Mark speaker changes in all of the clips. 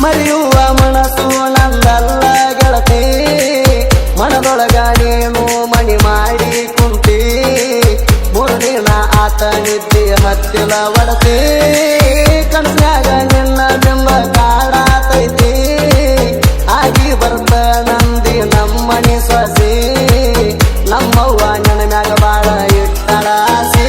Speaker 1: ಮರೆಯುವ ಮನಸ್ಸು ನಂದಲ್ಲ ಗೆಳತಿ ಮನದೊಳಗ ನೀನು ಮಣಿ ಮಾಡಿ ಕುಂತಿ ಮೂರು ದಿನ ಆತ ನಿದ್ದೆ ಹತ್ತಿಲ ಒಡತಿ ಕನಸ್ನ್ಯಾಗ ನಿನ್ನ ಬಿಂಬ ಕಾಡಾತೈತಿ ಆಗಿ ಬರ್ತ ನಂದಿ ನಮ್ಮನಿ ಸೊಸಿ ನಮ್ಮವ್ವ ನನ್ನ ಮ್ಯಾಗ ಬಾಳ ಇಟ್ಟಳ ಆಸೆ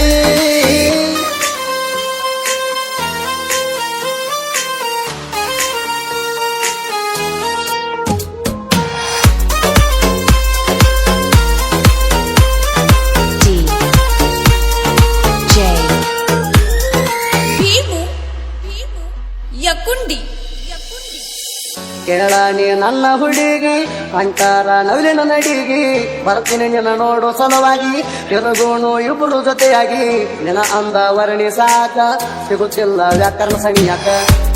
Speaker 1: ಕೇಳ ನೀ ನನ್ನ ಹುಡುಗಿ ಅಂಕಾರ ನವಿಲಿನ ನಡಿಗಿ ಬರ್ತೀನಿ ನಿನ್ನ ನೋಡೋ ಸಲುವಾಗಿ ತಿರುಗೋಣು ಇಬ್ಬರು ಜೊತೆಯಾಗಿ ನಿನ್ನ ಅಂದ ವರ್ಣಿ ಸಾಕ ಸಿಗುತ್ತಿಲ್ಲ ವ್ಯಾಕರಣ ಸಣಿಯಾಕ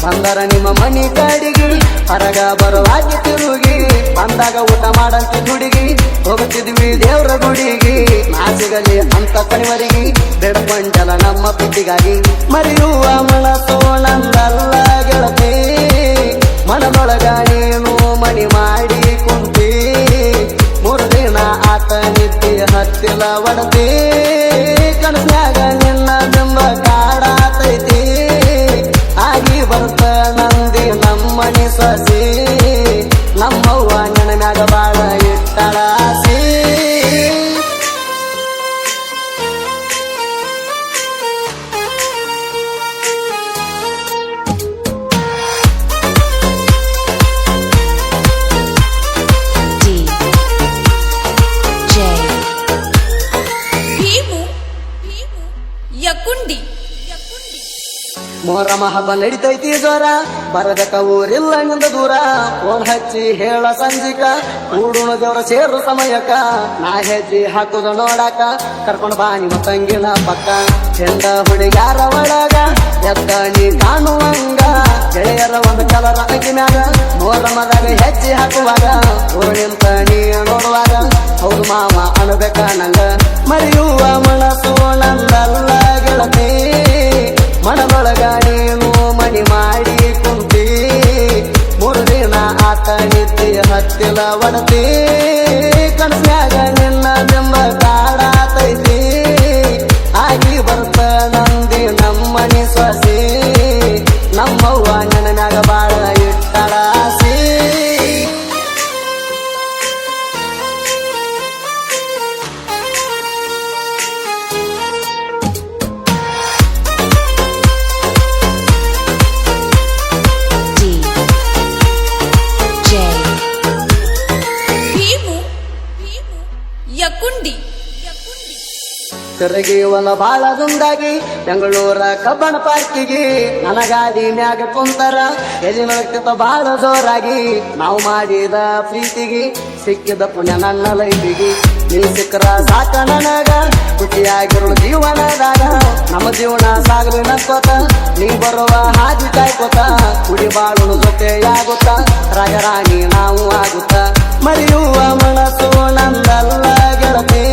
Speaker 1: ಬಂದರ ನಿಮ್ಮ ಮನಿ ಕಡಿಗಿ ಹೊರಗ ಬರುವಾಗಿ ತಿರುಗಿ ಬಂದಾಗ ಊಟ ಮಾಡಂತ ಹುಡುಗಿ ಹೋಗುತ್ತಿದ್ವಿ ದೇವ್ರ ಗುಡಿಗಿ ನಾ ಸಿಗಲಿ ಅಂತ ಕಣಿವರಿಗೆ ಬೆಡ್ಕೊಂಡಲ ನಮ್ಮ ಪ್ರೀತಿಗಾಗಿ ಮರೆಯುವ ಮನಸ್ಸು ನಂದಲ್ಲ ಗೆಳತಿ ಮನದೊಳಗ ನೀನು ಮಣಿ ಮಾಡಿ ಕುಂತಿ ಮೂರು ದಿನ ಆತ ನಿದ್ದೆ ಹತ್ತಿಲ ಒಡತಿ ಕನಸ್ನ್ಯಾಗ ನಿನ್ನ ಬಿಂಬ ಕಾಡಾತೈತಿ ಆಗಿ ಬರ್ತ ನಂದಿ ನಮ್ಮನಿ ಸೊಸಿ ನಮ್ಮವ್ವ ನನ್ನ ಮ್ಯಾಗ ಬಾಳ ಇಟ್ಟಳ ಆಸೆ ಮೊಹರಮ ಹಬ್ಬ ನಡಿತೈತಿ ಜ್ವರ ಬರದಕ ಊರಿಲ್ಲ ನಿಂದ ದೂರ ಫೋನ್ ಹಚ್ಚಿ ಹೇಳ ಸಂಜಿಕ ಕೂಡುಣ ದೇವ್ರ ಸೇರು ಸಮಯಕ್ಕ ನಾ ಹೆಜ್ಜಿ ಹಾಕುದ ನೋಡಾಕ ಕರ್ಕೊಂಡು ಬಾ ನಿಮ್ಮ ತಂಗಿನ ಪಕ್ಕ ಚೆಂದ ಹುಡುಗಾರ ಒಳಗ ಎತ್ತ ನೀ ಕಾಣುವಂಗ ಗೆಳೆಯರ ಒಂದು ಕಲರ ಅಂಗಿ ಮ್ಯಾಗ ಮೊಹರಮದಾಗ ಹೆಜ್ಜೆ ಹಾಕುವಾಗ ಊರು ನಿಂತ ನೀ ನೋಡುವಾಗ ಹೌದು ಮಾವ ಅನ್ಬೇಕ ನಂಗ ಮರೆಯುವ ಮನಸ್ಸು ನಂದಲ್ಲ ಗೆಳತಿ ಮನದೊಳಗ ನೀನು ಮಣಿ ಮಾಡಿ ಕುಂತಿ ಮೂರು ದಿನ ಆತ ನಿದ್ದೆ ಹತ್ತಿಲ ಒಡತಿ ಕನಸ್ನ್ಯಾಗ ನಿನ್ನ ಬಿಂಬ ಕಾಡಾತೈತಿ ಆಗಿ ಬರ್ತ ನಂದಿ ನಮ್ಮನಿ ಸೊಸಿ ನಮ್ಮವ್ವ ನನ್ನ ಮ್ಯಾಗ ಬಾಳ ಇಟ್ಟಳ ಆಸೆ ತಿರುಗಿವನ ಬಾಳ ದುಂಡಾಗಿ ಬೆಂಗಳೂರ ಕಬ್ಬಣ ಪಾರ್ಕಿಗೆ ನನ್ನ ಗಾಡಿ ಮ್ಯಾಗ ಕುಂತರ ಎಲ್ಲಿ ನಡಕ್ತಿತ್ತ ಬಾಳ ಜೋರಾಗಿ ನಾವು ಮಾಡಿದ ಪ್ರೀತಿಗೆ ಸಿಕ್ಕಿದ ಪುಣ್ಯ ನನ್ನ ಲೈಫಿಗೆ ನೀ ಸಿಕ್ಕರ ಸಾಕ ನನಗ ಖುಷಿಯಾಗಿರೋ ಜೀವನದಾಗ ನಮ್ಮ ಜೀವನ ಸಾಗಲಿ ನಕ್ಕೋತ ನೀ ಬರುವ ಹಾದಿ ಕಾಯ್ಕೋತ ಕುಡಿ ಬಾಳು ಜೊತೆಯಾಗುತ್ತ ರಾಜರಾಣಿ ನಾವು ಆಗುತ್ತ ಮರೆಯುವ ಮನಸ್ಸು ನಂದಲ್ಲ ಗೆಳತಿ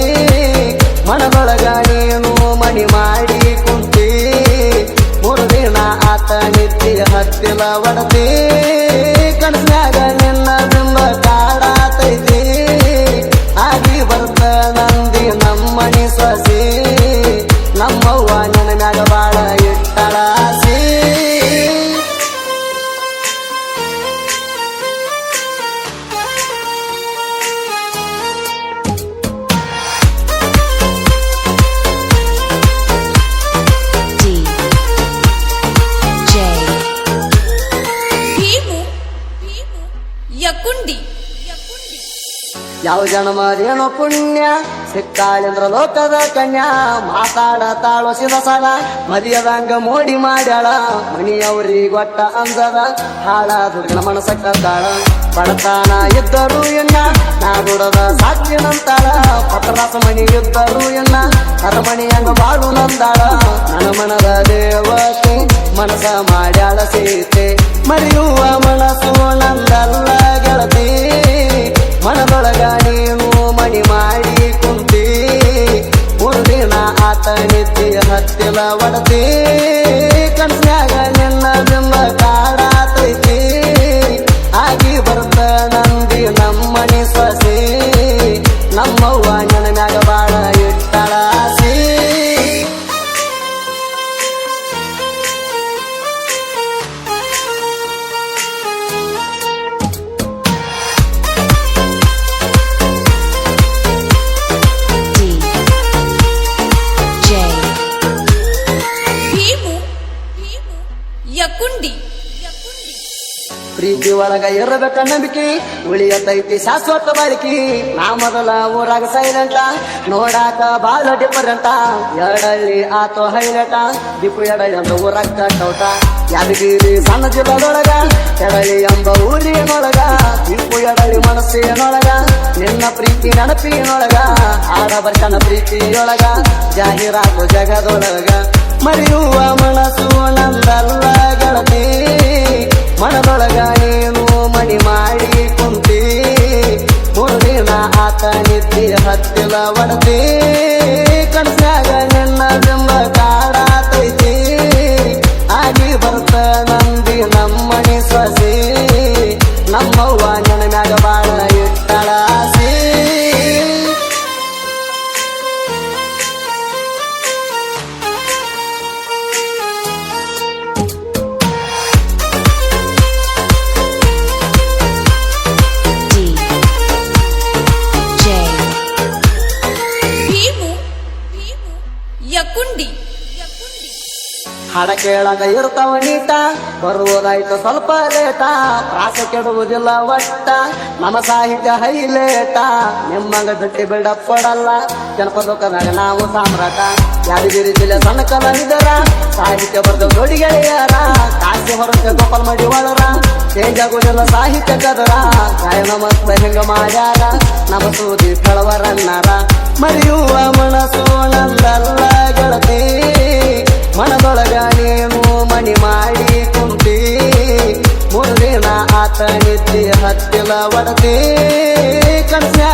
Speaker 1: ಮನದೊಳಗ ನೀನು ಮಣಿ ಮಾಡಿ ಕುಂತಿ ಮೂರು ದಿನ ಆತ ನಿದ್ದೆ ಹತ್ತಿಲ ಒಡತಿ ಕನಸ್ನ್ಯಾಗ ನಿನ್ನ ಬಿಂಬ ಕಾಡಾತೈತಿ ಆಗಿ ಬರ್ತ ನಂದಿ ನಮ್ಮನಿ ಸೊಸಿ ನಮ್ಮವ್ವ ನನ್ನ ಮ್ಯಾಗ ಬಾಳ ಇಟ್ಟಳ ಆಸೆ ಯಾವ ಜನ್ಮದೇನೋ ಪುಣ್ಯ ಸಿಕ್ಕಾಳೆಂದ್ರ ಲೋಕದ ಕನ್ಯಾ ಮಾತಾಡತಾಳೋ ಸಿದಸದ ಮದಿಯದಂಗ ಮೋಡಿ ಮಾಡ್ಯಾಳ ಮನಿಯವ್ರಿಗೊಟ್ಟ ಅಂಜದ ಹಾಳ ದುರ್ಗನ ಮನಸಕ್ಕಾಳ ಬಡತನ ಇದ್ದರು ಎನ್ನ ನಾ ದುಡದ ಸಾಕ್ಷಿನಂತಾಳ ಪತ್ರರಾಸ ಮನಿ ಇದ್ದರು ಎನ್ನ ಅರಮಣಿಯಂಗ ಬಾಳು ನಂದಾಳ ನನ್ನ ಮನದ ದೇವತೆ ಮನಸ ಮಾಡ್ಯಾಳ ಸೀತೆ ಮರೆಯುವ ಮನಸ್ಸು ನಂದಲ್ಲ ಗೆಳತಿ ಮನದೊಳಗ ನೀನು ಮಣಿ ಮಾಡಿ ಕುಂತಿ ಮೂರು ದಿನ ಆತ ನಿದ್ದೆ ಹತ್ತಿಲ ಒಡತಿ ಕನಸ್ನ್ಯಾಗ ನಿನ್ನ ಬಿಂಬ ಕಾಡಾತೈತಿ
Speaker 2: ಯಕುಂಡಿ
Speaker 1: ಪ್ರೀತಿ ಒಳಗ ಇರಬೇಕ ನಂಬಿಕೆ ಉಳಿಯತೈತಿ ಶಾಶ್ವತ ಬಾಳಿಕೆ ನಾ ಮೊದಲ ಊರಾಗ ಸೈಲೆಂಟ ನೋಡಾಕ ಬಾಳ ಡಿಫರೆಂಟ ಎಡಳ್ಳಿ ಆತೋ ಹೈಲಟ ದಿಪ್ಪು ಎಡಳ್ಳಿ ಅಂತ ಊರಾಗ ಕಟ್ಟೌಟ ಯಾದಗಿರಿ ಸಣ್ಣ ಜಿಲ್ಲದೊಳಗ ಎಡಳಿ ಎಂಬ ಊರಿನೊಳಗ ದಿಪ್ಪು ಎಡಳಿ ಮನಸ್ಸಿನೊಳಗ ನಿನ್ನ ಪ್ರೀತಿ ನೆನಪಿನೊಳಗ ಆಡ ಬರ್ಕನ ಪ್ರೀತಿಯೊಳಗ ಜಾಹೀರಾತು ಜಗದೊಳಗ ಮರೆಯುವ ಮನಸ್ಸು ನಂದಲ್ಲ ಗೆಳತಿ ಮನದೊಳಗ ನೀನು ಮಣಿ ಮಾಡಿ ಕುಂತಿ ಮೂರ್ದಿನ ಆತ ನಿದ್ದೆ ಹತ್ತಿಲ ಒಡತಿ ಕನಸ್ಯಾಗ ನಿನ್ನ ಬಿಂಬ ಕಾಡಾತೈತಿ ಆಗಿ ಬರ್ತ ನಂದಿ ನಮ್ಮಣಿ ಸೊಸಿ ನಮ್ಮವ್ವ ನನ್ನ ಮ್ಯಾಗ ಬಾಳ ಇಟ್ಟಳ ಆಸಿ
Speaker 2: ಯಕುಂಡಿ
Speaker 1: ಹಾಡ ಕೇಳಾಗ ಇರ್ತಾವ ನೀಟ ಬರುವುದಾಯ್ತು ಸ್ವಲ್ಪ ಲೇಟ ಪ್ರಾಸ ಕೆಡುವುದಿಲ್ಲ ಒಟ್ಟ ನಮ್ಮ ಸಾಹಿತ್ಯ ಹೈಲೇಟ ನಿಮ್ಮಂಗ ಗಟ್ಟಿ ಬಿಲ್ಡಪ್ ಕೊಡಲ್ಲ ಜನಪದೋಕದಾಗ ನಾವು ಸಾಮ್ರಾಟ ಯಾದಗಿರಿ ಜಿಲ್ಲೆ ಸಣ್ಣ ಕಲಾವಿದರ ಸಾಹಿತ್ಯ ಬರ್ದ ಜೋಡಿ ಗೆಳೆಯರ ಕಾಸಿ ಹೊರಗೆ ಗೋಪಾಲ್ ಮಾಡಿ ಒಳರ ಚೇಂಜ್ ಆಗುದಿಲ್ಲ ಸಾಹಿತ್ಯ ಕದರ ಗಾಯನ ಮಸ್ತ ಹೆಂಗ ಮಾಡ್ಯಾರ ನಮ್ಮ ಸೂದಿ ಕಳವರನ್ನಾರ ಮರೆಯುವ ಮನಸ್ಸು ನಂದಲ್ಲ ಗೆಳತಿ ಮನದೊಳಗ ನೀನು ಮಣಿ ಮಾಡಿ ಕುಂತಿ ಮೂರ್ದಿನ ಆತ ನಿದ್ದೆ ಹತ್ತಿಲ ಒಡತಿ ಕನಸ್ಯಾಗ